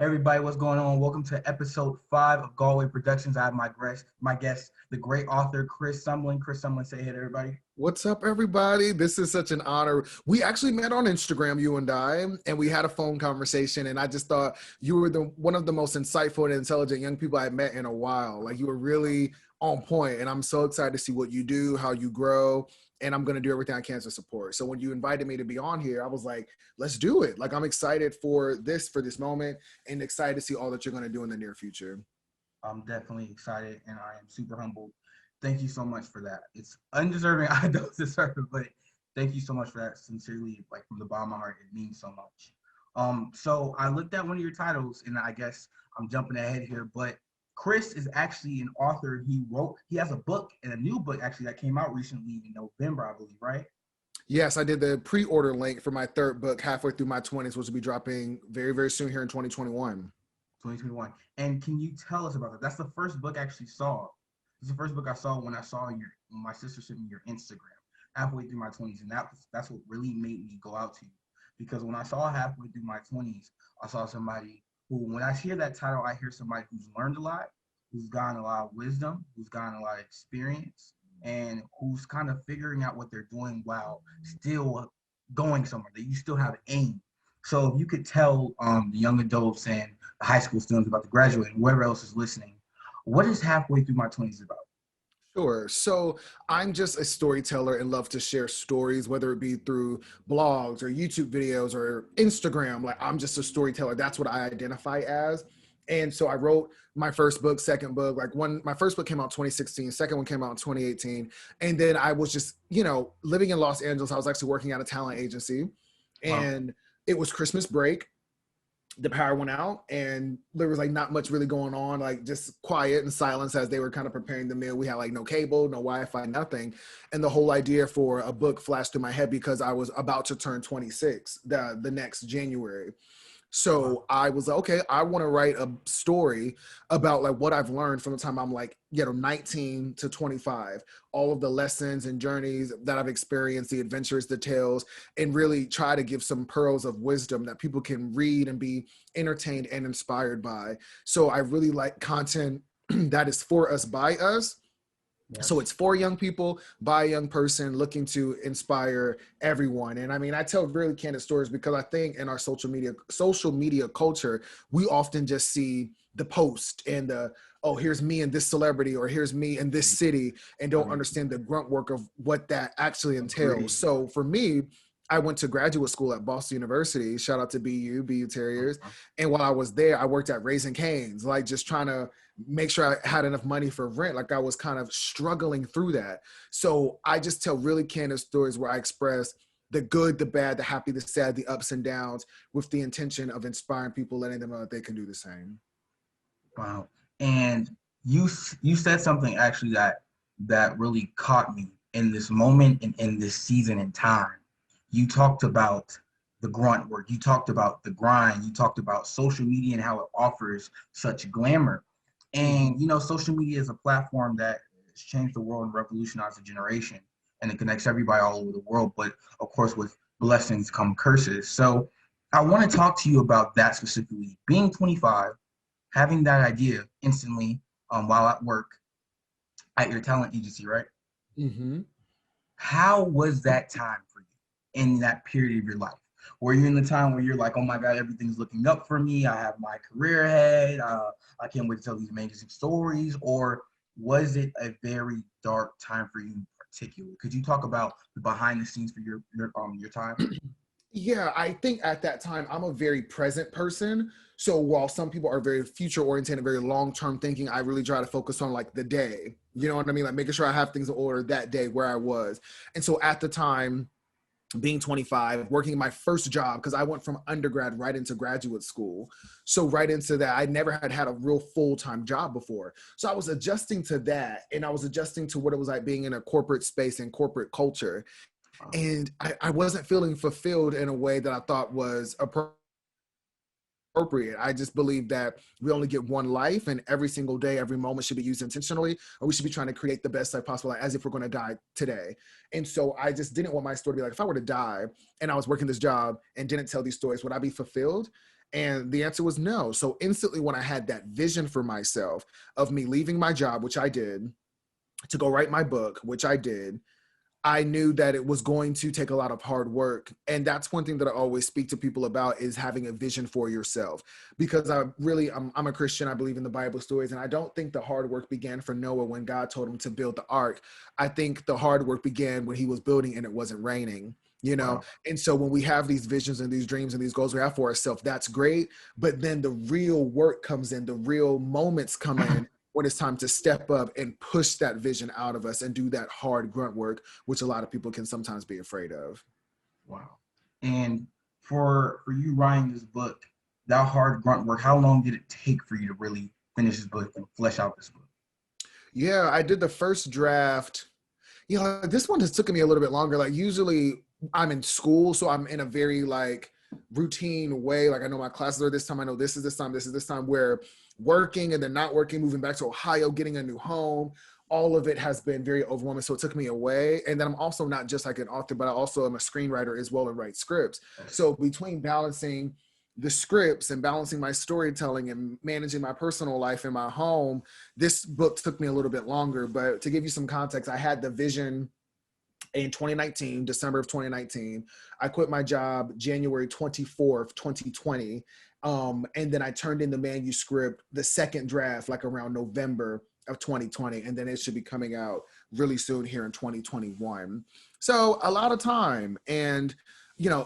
Everybody, what's going on? Welcome to episode 5 of Galway Productions. I have my guest, the great author Chris Sumlin. Chris Sumlin, say hey to everybody. What's up, everybody? This is such an honor. We actually met on Instagram, you and we had a phone conversation, and I just thought you were one of the most insightful and intelligent young people I met in a while. Like, you were really on point, and I'm so excited to see what you do, how you grow, and I'm going to do everything I can to support. So when you invited me to be on here, I was like, let's do it. Like, I'm excited for this moment, and excited to see all that you're going to do in the near future. I'm definitely excited, and I am super humbled. Thank you so much for that. It's undeserving. I don't deserve it, but thank you so much for that. Sincerely, like from the bottom of my heart, it means so much. So I looked at one of your titles, and I guess I'm jumping ahead here, but Chris is actually an author. He has a book and a new book actually that came out recently in November, I believe, right? Yes, I did the pre-order link for my third book, Halfway Through My 20s, which will be dropping very, very soon here in 2021. 2021. And can you tell us about that? That's the first book I actually saw. It's the first book I saw when when my sister sent me your Instagram, Halfway Through My 20s. And that's what really made me go out to you. Because when I saw Halfway Through My 20s, I saw somebody who, when I hear that title, I hear somebody who's learned a lot, who's gotten a lot of wisdom, who's gotten a lot of experience, and who's kind of figuring out what they're doing while still going somewhere, that you still have aim. So if you could tell the young adults and the high school students about to graduate and whoever else is listening, what is Halfway Through My 20s about? Sure. So I'm just a storyteller and love to share stories, whether it be through blogs or YouTube videos or Instagram. Like, I'm just a storyteller. That's what I identify as. And so I wrote my first book, second book, my first book came out in 2016, second one came out in 2018. And then I was just, living in Los Angeles. I was actually working at a talent agency, Wow. and it was Christmas break. The power went out, and there was like not much really going on, like just quiet and silence as they were kind of preparing the meal. We had like no cable, no Wi-Fi, nothing. And the whole idea for a book flashed through my head because I was about to turn 26 the next January. So I was like, okay, I want to write a story about like what I've learned from the time I'm like, 19 to 25, all of the lessons and journeys that I've experienced, the adventures, the tales, and really try to give some pearls of wisdom that people can read and be entertained and inspired by. So I really like content that is for us, by us. So Yes. it's for young people, by a young person, looking to inspire everyone. And I mean, I tell really candid stories because I think in our social media culture, we often just see the post and oh, here's me and this celebrity, or here's me in this city, and don't Agreed. understand the grunt work of what that actually entails. Agreed. So for me, I went to graduate school at Boston University. Shout out to BU Terriers. And while I was there, I worked at Raising Cane's, like just trying to make sure I had enough money for rent. Like, I was kind of struggling through that. So I just tell really candid stories where I express the good, the bad, the happy, the sad, the ups and downs, with the intention of inspiring people, letting them know that they can do the same. Wow. And you said something actually that really caught me in this moment and in this season and time. You talked about the grunt work. You talked about the grind. You talked about social media and how it offers such glamour. Mhm. And social media is a platform that has changed the world and revolutionized a generation, and it connects everybody all over the world. But of course, with blessings come curses. So I want to talk to you about that specifically. Being 25, having that idea instantly while at work at your talent agency, right? Mhm. How was that time for you in that period of your life? Were you in the time where you're like, oh my God, everything's looking up for me. I have my career ahead. I can't wait to tell these amazing stories. Or was it a very dark time for you in particular? Could you talk about the behind the scenes for your time? Yeah, I think at that time, I'm a very present person. So while some people are very future oriented and very long term thinking, I really try to focus on like the day. You know what I mean? Like making sure I have things in order that day where I was. And so at the time, being 25, working my first job, because I went from undergrad right into graduate school. So right into that, I never had a real full-time job before. So I was adjusting to that, and I was adjusting to what it was like being in a corporate space and corporate culture. And I wasn't feeling fulfilled in a way that I thought was appropriate. I just believe that we only get one life, and every single day, every moment should be used intentionally, or we should be trying to create the best life possible, like, as if we're going to die today. And so I just didn't want my story to be like, if I were to die and I was working this job and didn't tell these stories, would I be fulfilled? And the answer was no. So instantly when I had that vision for myself of me leaving my job, which I did, to go write my book, which I did, I knew that it was going to take a lot of hard work. And that's one thing that I always speak to people about, is having a vision for yourself. Because I'm a Christian. I believe in the Bible stories. And I don't think the hard work began for Noah when God told him to build the ark. I think the hard work began when he was building and it wasn't raining. Wow. And so when we have these visions and these dreams and these goals we have for ourselves, that's great. But then the real work comes in, the real moments come in when it's time to step up and push that vision out of us and do that hard grunt work, which a lot of people can sometimes be afraid of. Wow. And for you writing this book, that hard grunt work, how long did it take for you to really finish this book and flesh out this book? Yeah, I did the first draft. This one has taken me a little bit longer. Like usually I'm in school, so I'm in a very like routine way. Like I know my classes are this time. I know this is this time. This is this time. Where working and then not working, moving back to Ohio, getting a new home, all of it has been very overwhelming. So it took me away. And then I'm also not just like an author, but I also am a screenwriter as well and write scripts. So between balancing the scripts and balancing my storytelling and managing my personal life in my home, this book took me a little bit longer. But to give you some context, I had the vision in 2019, December of 2019. I quit my job January 24th, 2020. And then I turned in the manuscript, the second draft, like around November of 2020. And then it should be coming out really soon here in 2021. So a lot of time and,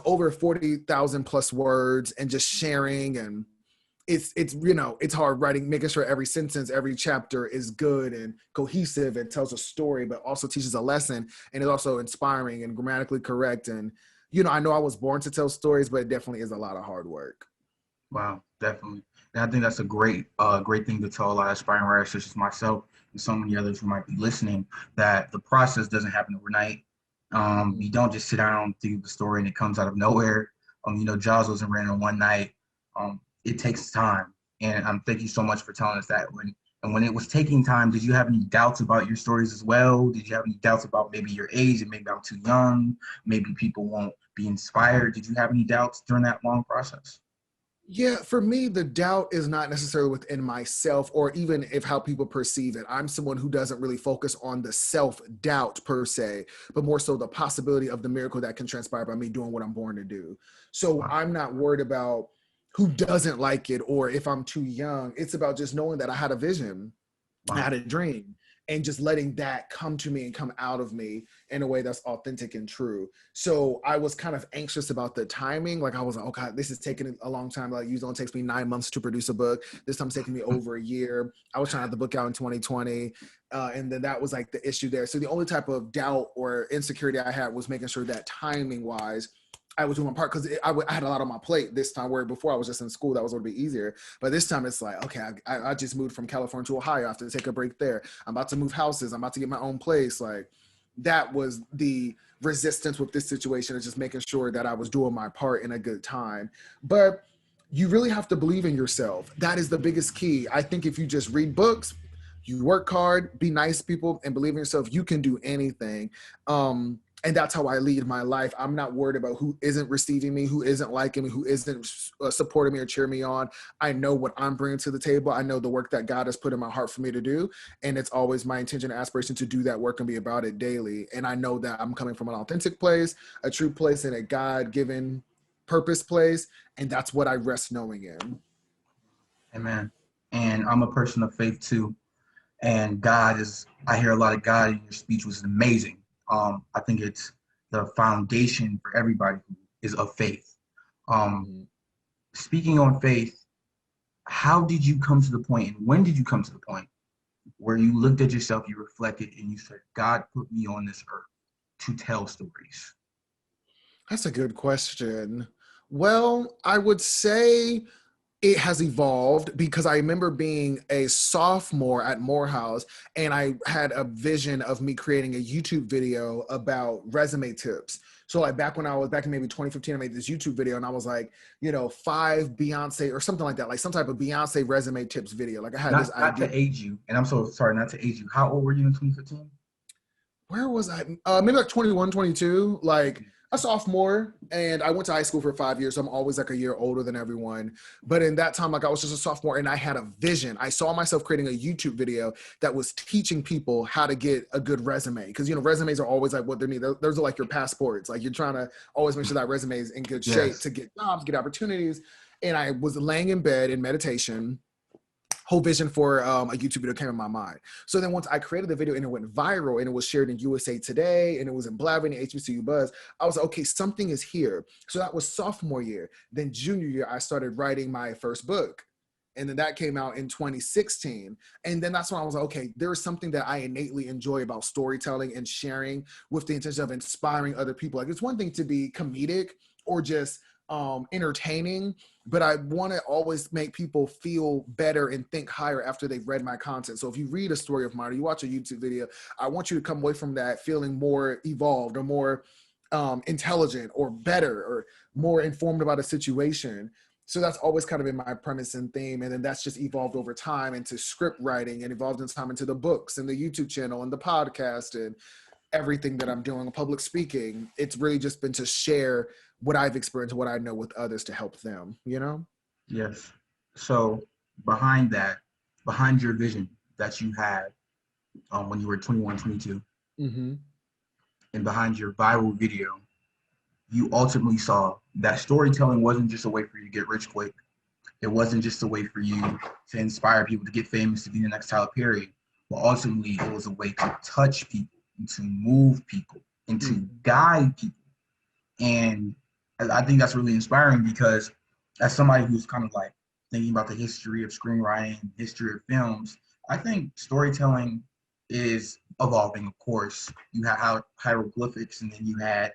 over 40,000 plus words and just sharing. And it's hard writing, making sure every sentence, every chapter is good and cohesive and tells a story, but also teaches a lesson and is also inspiring and grammatically correct. And, I know I was born to tell stories, but it definitely is a lot of hard work. Wow, definitely. And I think that's a great thing to tell a lot of aspiring writers such as myself and so many others who might be listening, that the process doesn't happen overnight. You don't just sit down, think the story, and it comes out of nowhere. Jaws wasn't written in one night. It takes time. And thank you so much for telling us that. When it was taking time, did you have any doubts about your stories as well? Did you have any doubts about maybe your age and maybe I'm too young? Maybe people won't be inspired. Did you have any doubts during that long process? Yeah, for me, the doubt is not necessarily within myself or even if how people perceive it. I'm someone who doesn't really focus on the self-doubt per se, but more so the possibility of the miracle that can transpire by me doing what I'm born to do. So Wow. I'm not worried about who doesn't like it or if I'm too young. It's about just knowing that I had a vision, I Wow. had a dream, and just letting that come to me and come out of me in a way that's authentic and true. So I was kind of anxious about the timing. Like I was like, oh God, this is taking a long time. Like usually it takes me 9 months to produce a book. This time's taking me over a year. I was trying to have the book out in 2020. And then that was like the issue there. So the only type of doubt or insecurity I had was making sure that timing wise, I was doing my part because I had a lot on my plate this time, where before I was just in school, that was a little bit easier. But this time it's like, okay, I just moved from California to Ohio. I have to take a break there. I'm about to move houses. I'm about to get my own place. Like that was the resistance with this situation, is just making sure that I was doing my part in a good time. But you really have to believe in yourself. That is the biggest key. I think if you just read books, you work hard, be nice to people, and believe in yourself, you can do anything. And that's how I lead my life. I'm not worried about who isn't receiving me, who isn't liking me, who isn't supporting me or cheering me on. I know what I'm bringing to the table. I know the work that God has put in my heart for me to do. And it's always my intention and aspiration to do that work and be about it daily. And I know that I'm coming from an authentic place, a true place, and a God-given purpose place. And that's what I rest knowing in. Amen. And I'm a person of faith too. And I hear a lot of God in your speech, was amazing. I think it's the foundation for everybody who is of faith. Um, Mhm. Speaking on faith, how did you come to the point, and when did you come to the point where you looked at yourself, you reflected, and you said, God put me on this earth to tell stories? That's a good question. Well, I would say it has evolved because I remember being a sophomore at Morehouse and I had a vision of me creating a YouTube video about resume tips. So like back when I was back in maybe 2015, I made this YouTube video and I was like, 5 Beyonce or something like that, like some type of Beyonce resume tips video. Like I had this Not idea. to age you, and I'm so sorry not to age you. How old were you in 2015? Where was I? Maybe like 21, 22. Like a sophomore, and I went to high school for 5 years, so I'm always like a year older than everyone. But in that time, like I was just a sophomore, and I had a vision. I saw myself creating a YouTube video that was teaching people how to get a good resume, because resumes are always like what they need. Those are like your passports. Like you're trying to always make sure that resume is in good shape Yes. to get jobs, get opportunities. And I was laying in bed in meditation, whole vision for a YouTube video came in my mind. So then once I created the video and it went viral and it was shared in USA Today and it was in Blabbing and HBCU Buzz, I was like, okay, something is here. So that was sophomore year. Then junior year, I started writing my first book. And then that came out in 2016. And then that's when I was like, okay, there is something that I innately enjoy about storytelling and sharing with the intention of inspiring other people. Like it's one thing to be comedic or just entertaining, but I want to always make people feel better and think higher after they've read my content. So if you read a story of mine or you watch a YouTube video, I want you to come away from that feeling more evolved or more intelligent or better or more informed about a situation. So that's always kind of been my premise and theme. And then that's just evolved over time into script writing and evolved in time into the books and the YouTube channel and the podcast and everything that I'm doing, public speaking. It's really just been to share what I've experienced, what I know with others to help them, Yes. So behind that, behind your vision that you had when you were 21, 22, Mm-hmm. and behind your viral video, you ultimately saw that storytelling wasn't just a way for you to get rich quick. It wasn't just a way for you to inspire people to get famous to be the next Tyler Perry, but ultimately it was a way to touch people and to move people and to guide people. And I think that's really inspiring because as somebody who's kind of like thinking about the history of screenwriting, history of films, I think storytelling is evolving. Of course, you have hieroglyphics, and then you had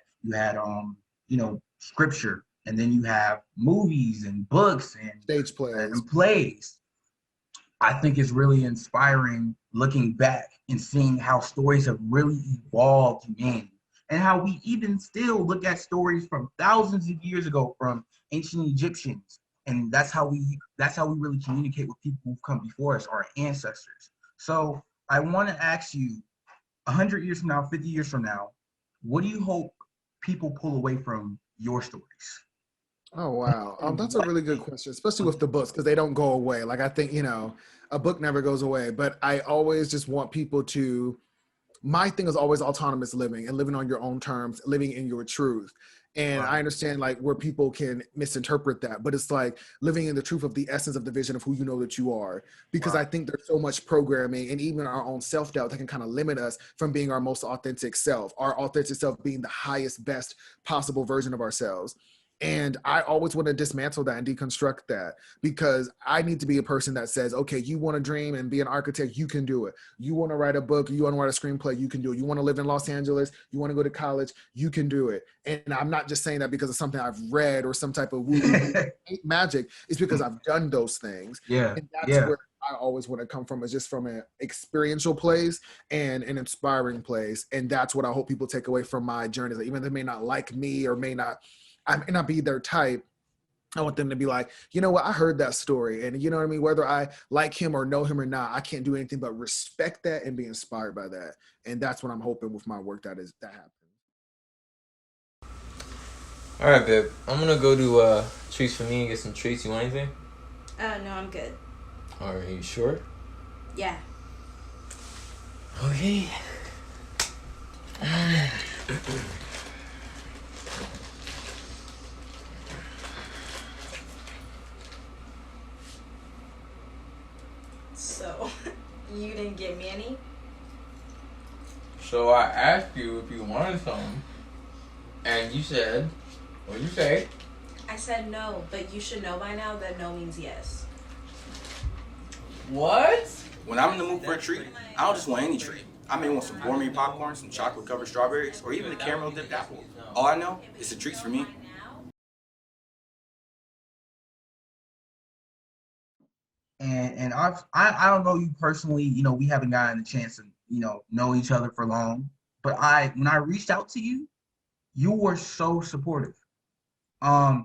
scripture, and then you have movies and books Stage plays. and plays. I think it's really inspiring looking back and seeing how stories have really evolved in, and how we even still look at stories from thousands of years ago from ancient Egyptians, and that's how we really communicate with people who've come before us, our ancestors. So I want to ask you, 100 years from now, 50 years from now, what do you hope people pull away from your stories? Oh, wow. That's a What really good question, especially with the books, because they don't go away. Like, I think, a book never goes away, but I always just want people to, my thing is always autonomous living and living on your own terms, living in your truth. And I Wow. understand like where people can misinterpret that, but it's like living in the truth of the essence of the vision of who you know that you are. Because I Wow. think there's so much programming and even our own self-doubt that can kind of limit us from being our most authentic self, our authentic self being the highest, best possible version of ourselves. And I always want to dismantle that and deconstruct that, because I need to be a person that says, okay, you want to dream and be an architect, you can do it. You want to write a book, you want to write a screenplay, you can do it. You want to live in Los Angeles, you want to go to college, you can do it. And I'm not just saying that because of something I've read or some type of woo magic. It's because I've done those things. Yeah. And that's Yeah. where I always want to come from, is just from an experiential place and an inspiring place. And that's what I hope people take away from my journey. That even if they may not like me or I may not be their type, I want them to be like, you know what, I heard that story. And you know what I mean? Whether I like him or know him or not, I can't do anything but respect that and be inspired by that. And that's what I'm hoping with my work that happens. All right, babe. I'm gonna go to treats for me and get some treats. You want anything? No, I'm good. Are you sure? Yeah. Okay. So, you didn't get me any? So I asked you if you wanted some, and you said, what'd you say? I said no, but you should know by now that no means yes. What? When I'm in the mood for a treat, I don't just want any treat. I may want some gourmet popcorn, some chocolate-covered strawberries, or even a caramel-dipped apple. All I know is the treats for me. And I don't know you personally. We haven't gotten a chance to know each other for long. But when I reached out to you, you were so supportive.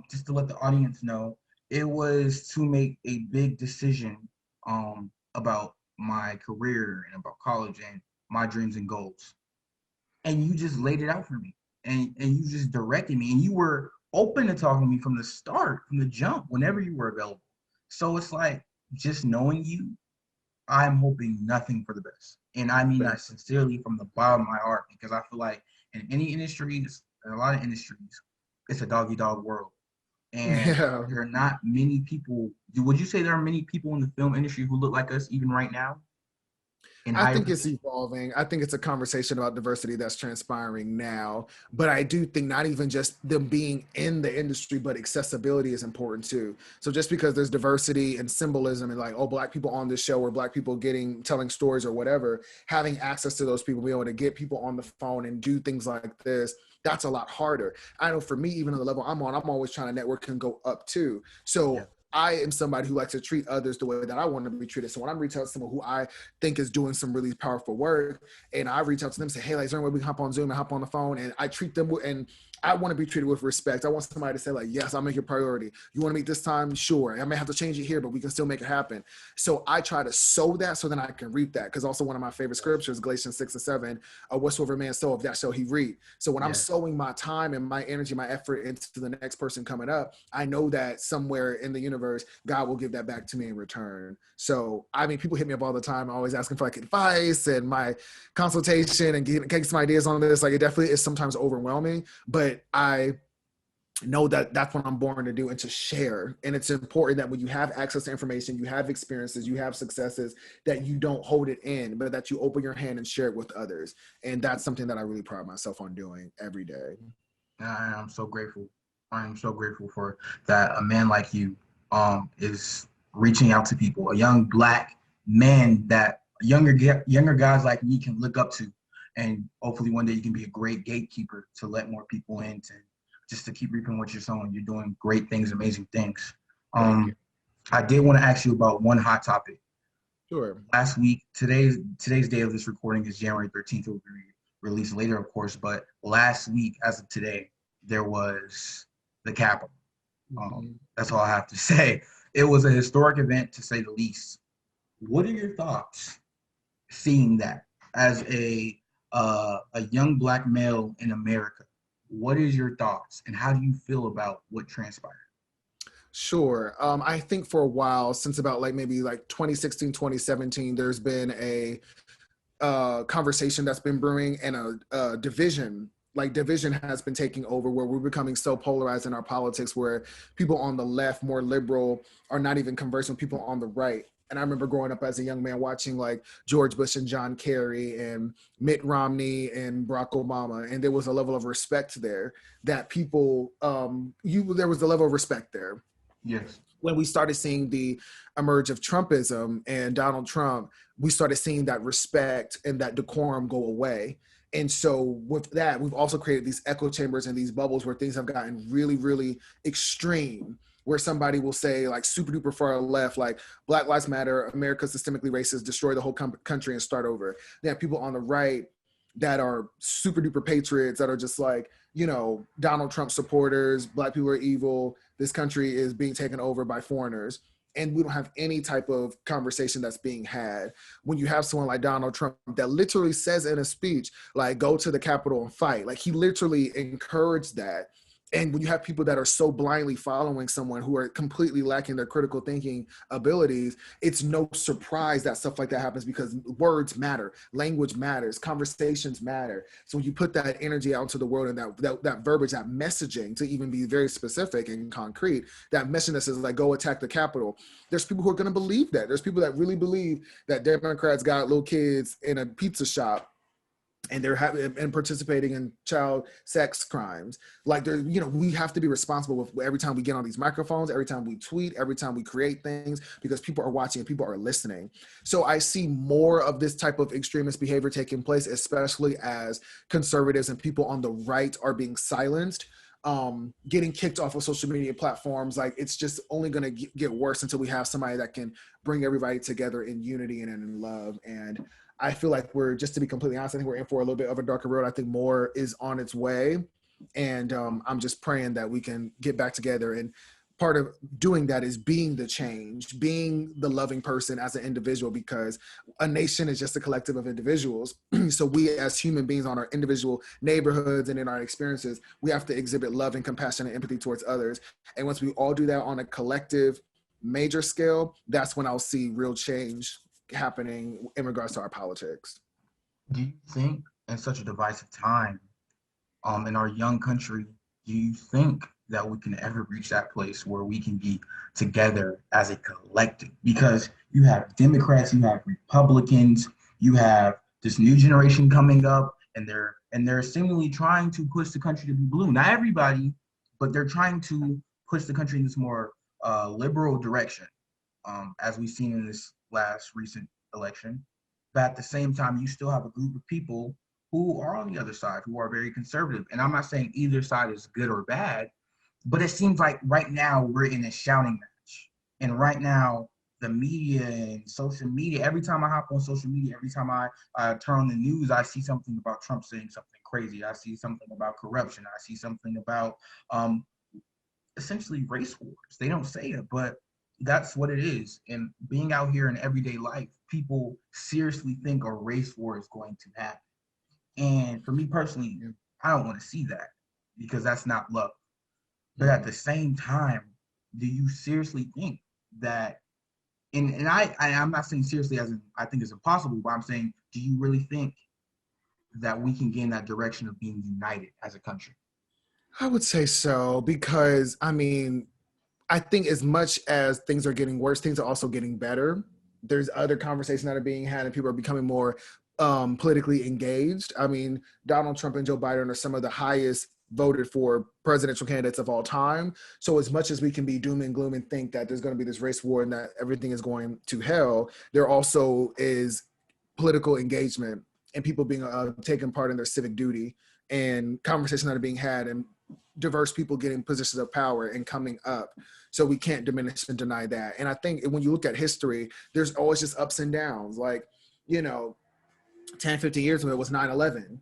Just to let the audience know, it was to make a big decision about my career and about college and my dreams and goals. And you just laid it out for me. and you just directed me, and you were open to talking to me from the start, from the jump, whenever you were available. So it's like, just knowing you, I'm hoping nothing for the best. And I mean that sincerely from the bottom of my heart, because I feel like in any industries, in a lot of industries, it's a dog eat dog world. And Yeah. there are not many people. Would you say there are many people in the film industry who look like us even right now? In I higher think it's positions? evolving. I think it's a conversation about diversity that's transpiring now. But I do think not even just them being in the industry, but accessibility is important too. So just because there's diversity and symbolism and like, oh, Black people on this show or Black people telling stories or whatever, having access to those people, being able to get people on the phone and do things like this, that's a lot harder. I know for me, even on the level I'm on, I'm always trying to network and go up too. Yeah. So I am somebody who likes to treat others the way that I want to be treated. So when I'm reaching out to someone who I think is doing some really powerful work, and I reach out to them and say, hey, like, is there any way we can hop on Zoom and hop on the phone? And I treat them and I want to be treated with respect. I want somebody to say, like, yes, I'll make it a priority. You want to meet this time? Sure. I may have to change it here, but we can still make it happen. So I try to sow that so then I can reap that. Because also one of my favorite scriptures, Galatians 6:7, whatsoever man soweth, that shall he reap. So when I'm sowing my time and my energy, my effort into the next person coming up, I know that somewhere in the universe, God will give that back to me in return. So, I mean, people hit me up all the time, always asking for like advice and my consultation and getting some ideas on this. Like, it definitely is sometimes overwhelming, but I know that that's what I'm born to do and to share. And it's important that when you have access to information, you have experiences, you have successes, that you don't hold it in, but that you open your hand and share it with others. And that's something that I really pride myself on doing every day. I'm so grateful. I am so grateful for that. A man like you is reaching out to people, a young Black man that younger guys like me can look up to, and hopefully one day you can be a great gatekeeper to let more people in, to just to keep reaping what you're sowing. You're doing great things, amazing things. Thank you. I did want to ask you about one hot topic. Sure. Last week, today's day of this recording is January 13th. It will be released later, of course, but last week, as of today, there was the Capitol. That's all I have to say. It was a historic event, to say the least. What are your thoughts seeing that as a young Black male in America? What is your thoughts, and how do you feel about what transpired? Sure. I think for a while, since about like maybe like 2016, 2017, there's been a conversation that's been brewing and a division. Like division has been taking over, where we're becoming so polarized in our politics, where people on the left, more liberal, are not even conversing with people on the right. And I remember growing up as a young man watching like George Bush and John Kerry and Mitt Romney and Barack Obama. And there was a level of respect there that people, there was a level of respect there. Yes. When we started seeing the emerge of Trumpism and Donald Trump, we started seeing that respect and that decorum go away. And so with that, we've also created these echo chambers and these bubbles where things have gotten really, really extreme, where somebody will say like super duper far left, like Black Lives Matter, America's systemically racist, destroy the whole country and start over. They have people on the right that are super duper patriots that are just like, you know, Donald Trump supporters, Black people are evil, this country is being taken over by foreigners. And we don't have any type of conversation that's being had. When you have someone like Donald Trump that literally says in a speech, like, go to the Capitol and fight, like he literally encouraged that. And when you have people that are so blindly following someone who are completely lacking their critical thinking abilities, it's no surprise that stuff like that happens, because words matter, language matters, conversations matter. So when you put that energy out into the world and that verbiage, that messaging, to even be very specific and concrete, that messaging that says like, go attack the Capitol, there's people who are going to believe that. There's people that really believe that Democrats got little kids in a pizza shop and they're having and participating in child sex crimes. Like, there, you know, we have to be responsible with every time we get on these microphones, every time we tweet, every time we create things, because people are watching and people are listening. So I see more of this type of extremist behavior taking place, especially as conservatives and people on the right are being silenced, getting kicked off of social media platforms. Like, it's just only going to get worse until we have somebody that can bring everybody together in unity and in love. And I feel like we're, just to be completely honest, I think we're in for a little bit of a darker road. I think more is on its way. And I'm just praying that we can get back together. And part of doing that is being the change, being the loving person as an individual, because a nation is just a collective of individuals. So we as human beings on our individual neighborhoods and in our experiences, we have to exhibit love and compassion and empathy towards others. And once we all do that on a collective major scale, that's when I'll see real change happening in regards to our politics. Do you think in such a divisive time, in our young country, do you think that we can ever reach that place where we can be together as a collective? Because you have Democrats, you have Republicans, you have this new generation coming up, and they're seemingly trying to push the country to be blue. Not everybody, but they're trying to push the country in this more liberal direction, as we've seen in this last recent election. But at the same time, you still have a group of people who are on the other side, who are very conservative. And I'm not saying either side is good or bad, but it seems like right now we're in a shouting match. And right now, the media and social media, every time I hop on social media, every time I turn on the news, I see something about Trump saying something crazy. I see something about corruption. I see something about essentially race wars. They don't say it, but that's what it is. And being out here in everyday life, people seriously think a race war is going to happen. And for me personally, I don't want to see that, because that's not love. But at the same time, do you seriously think that, and I'm not saying seriously as in I think it's impossible, but I'm saying, do you really think that we can get in that direction of being united as a country? I would say so, because I mean, I think as much as things are getting worse, things are also getting better. There's other conversations that are being had and people are becoming more politically engaged. I mean, Donald Trump and Joe Biden are some of the highest voted for presidential candidates of all time. So as much as we can be doom and gloom and think that there's going to be this race war and that everything is going to hell, there also is political engagement and people being taking part in their civic duty and conversations that are being had and diverse people getting positions of power and coming up. So we can't diminish and deny that. And I think when you look at history, there's always just ups and downs. Like, 10, 15 years ago, it was 9/11.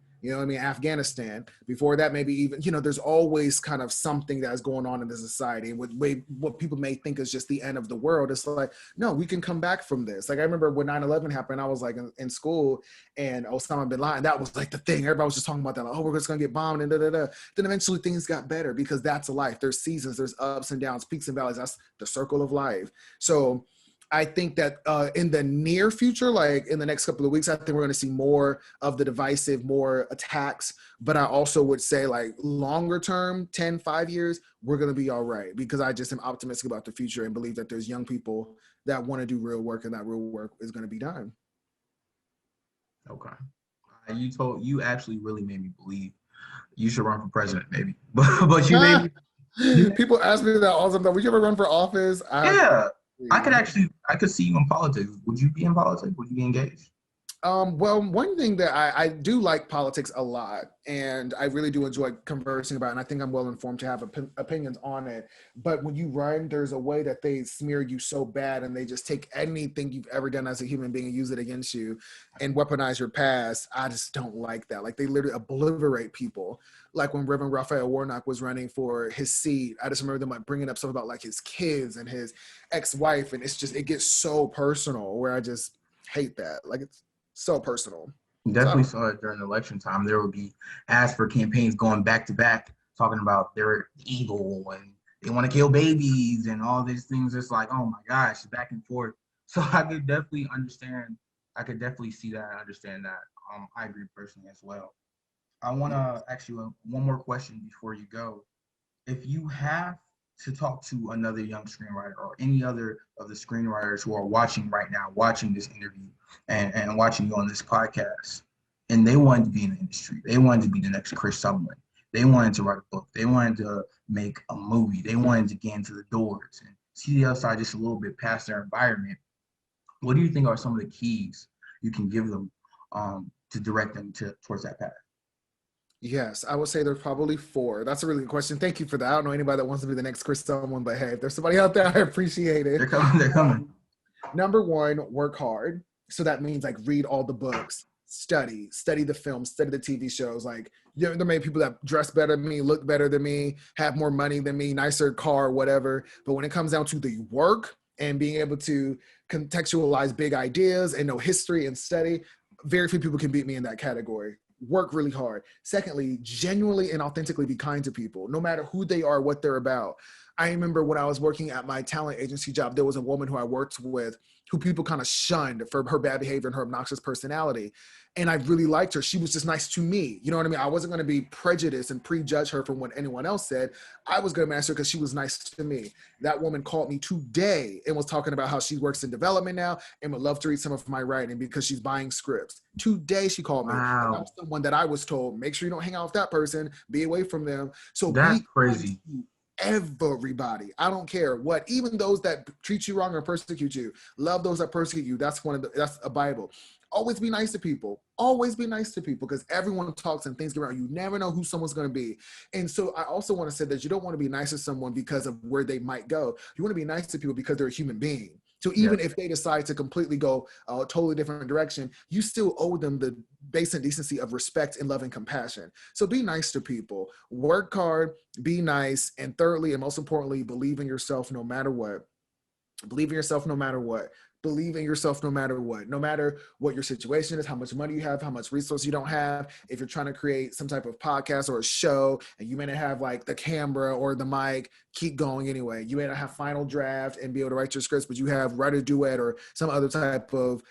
Afghanistan. Before that, maybe even, there's always kind of something that's going on in the society. What people may think is just the end of the world. It's like, no, we can come back from this. Like, I remember when 9/11 happened, I was like in school, and Osama bin Laden, that was like the thing. Everybody was just talking about that. Like, oh, we're just going to get bombed and da-da-da. Then eventually things got better, because that's life. There's seasons, there's ups and downs, peaks and valleys. That's the circle of life. So I think that in the near future, like in the next couple of weeks, I think we're going to see more of the divisive, more attacks. But I also would say, like, longer term, 10, 5 years, we're going to be all right, because I just am optimistic about the future and believe that there's young people that want to do real work, and that real work is going to be done. Okay. You actually really made me believe you should run for president, maybe. But you made me. People ask me that all the time. Would you ever run for office? Yeah. I could see you in politics. Would you be in politics? Would you be engaged? Well, one thing that I do like politics a lot, and I really do enjoy conversing about it, and I think I'm well informed to have opinions on it. But when you run, there's a way that they smear you so bad, and they just take anything you've ever done as a human being and use it against you and weaponize your past. I just don't like that. Like, they literally obliterate people. Like when Reverend Raphael Warnock was running for his seat, I just remember them like bringing up stuff about like his kids and his ex-wife, and it gets so personal, where I just hate that. Like, it's so personal. Definitely saw it during election time. There would be ads for campaigns going back to back, talking about they're evil and they want to kill babies and all these things. It's like, oh my gosh, back and forth. So I could definitely understand. I could definitely see that and understand that. I agree personally as well. I want to ask you one more question before you go. If you have to talk to another young screenwriter or any other of the screenwriters who are watching right now, watching this interview and watching you on this podcast, and they wanted to be in the industry, they wanted to be the next Chris Sumlin, they wanted to write a book, they wanted to make a movie, they wanted to get into the doors and see the other side just a little bit past their environment, what do you think are some of the keys you can give them to direct them towards that path? Yes, I would say there's probably 4. That's a really good question. Thank you for that. I don't know anybody that wants to be the next Chris Sumlin, but hey, if there's somebody out there, I appreciate it. They're coming. Number 1, work hard. So that means like read all the books, study the film, study the TV shows. Like, you know, there may be people that dress better than me, look better than me, have more money than me, nicer car, whatever. But when it comes down to the work and being able to contextualize big ideas and know history and study, very few people can beat me in that category. Work really hard. Secondly, genuinely and authentically be kind to people, no matter who they are, what they're about. I remember when I was working at my talent agency job, there was a woman who I worked with who people kind of shunned for her bad behavior and her obnoxious personality. And I really liked her. She was just nice to me. You know what I mean? I wasn't going to be prejudiced and prejudge her from what anyone else said. I was going to match her because she was nice to me. That woman called me today and was talking about how she works in development now and would love to read some of my writing because she's buying scripts. Today she called me. Wow. And that was someone that I was told, make sure you don't hang out with that person, be away from them. So That's be crazy. Everybody, I don't care what, even those that treat you wrong or persecute you, love those that persecute you. That's that's a Bible. Always be nice to people. Always be nice to people because everyone talks and things get around. You never know who someone's going to be. And so I also want to say that you don't want to be nice to someone because of where they might go. You want to be nice to people because they're a human being. So even if they decide to completely go a totally different direction, you still owe them the basic decency of respect and love and compassion. So be nice to people, work hard, be nice. And thirdly, and most importantly, believe in yourself no matter what. Believe in yourself no matter what. Believe in yourself no matter what. No matter what your situation is, how much money you have, how much resource you don't have. If you're trying to create some type of podcast or a show and you may not have like the camera or the mic, keep going anyway. You may not have final draft and be able to write your scripts, but you have Writer Duet or some other type of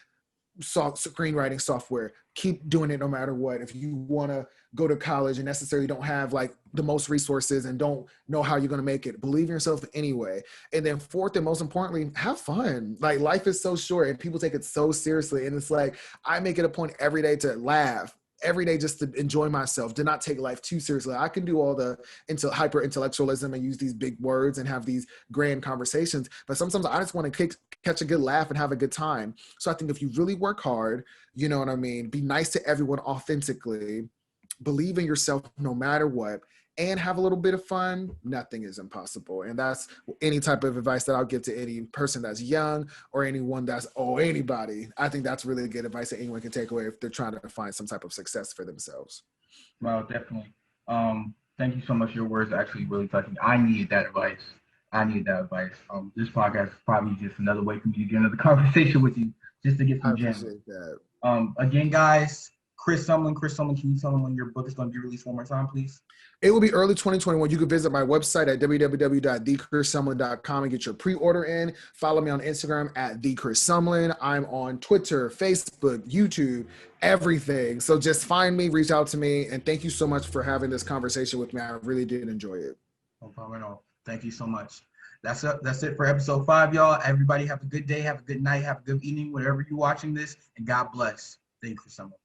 screenwriting software. Keep doing it no matter what. If you want to go to college and necessarily don't have like the most resources and don't know how you're going to make it, believe in yourself anyway. And then fourth and most importantly, have fun. Like life is so short and people take it so seriously. And it's like, I make it a point every day to laugh, every day just to enjoy myself, to not take life too seriously. I can do all the hyper intellectualism and use these big words and have these grand conversations, but sometimes I just want to catch a good laugh and have a good time. So I think if you really work hard, you know what I mean, be nice to everyone authentically, believe in yourself no matter what, and have a little bit of fun, nothing is impossible. And that's any type of advice that I'll give to any person that's young or anyone anybody. I think that's really good advice that anyone can take away if they're trying to find some type of success for themselves. Well, definitely. Thank you so much. Your words are actually really touching. I needed that advice. This podcast is probably just another way for me to get another conversation with you, just to get some gems. I appreciate that. Again, guys, Chris Sumlin, can you tell them when your book is going to be released one more time, please? It will be early 2021. You can visit my website at www.thechrisumlin.com and get your pre-order in. Follow me on Instagram at thechrisumlin. I'm on Twitter, Facebook, YouTube, everything. So just find me, reach out to me, and thank you so much for having this conversation with me. I really did enjoy it. No problem at all. Thank you so much. That's it for episode 5, y'all. Everybody have a good day, have a good night, have a good evening, wherever you're watching this, and God bless. Thank you for someone.